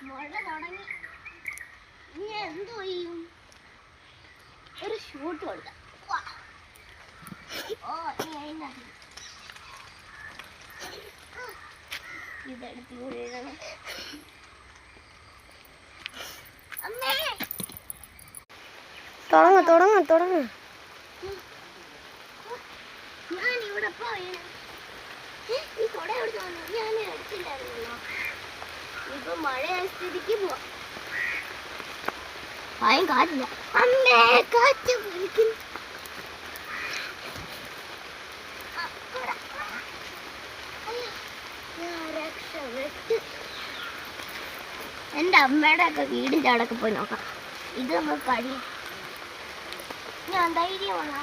മഴ തുടങ്ങി. ഇനി എന്തു ചെയ്യും? ഒരു ഷൂട്ട് കൊടുക്കാം. ഓ ഇതെടുത്ത് വീഴണം. അമ്മേ തുടങ്ങ. ഞാനിവിടെ പോയി. ഈ കൊട എടുത്ത് വന്നു. ഞാൻ എടുത്തില്ലായിരുന്നല്ലോ. ഇപ്പൊ മഴയായ സ്ഥിതിക്ക് പോവാം. ഭയം കാറ്റില്ല. അമ്മേ കാറ്റ് വലിക്കുന്നു. എന്റെ അമ്മയുടെ ഒക്കെ വീടിന്റെ അവിടൊക്കെ പോയി നോക്കാം. ഇത് നമുക്ക് കഴിയും. ഞാൻ ധൈര്യമാണ്.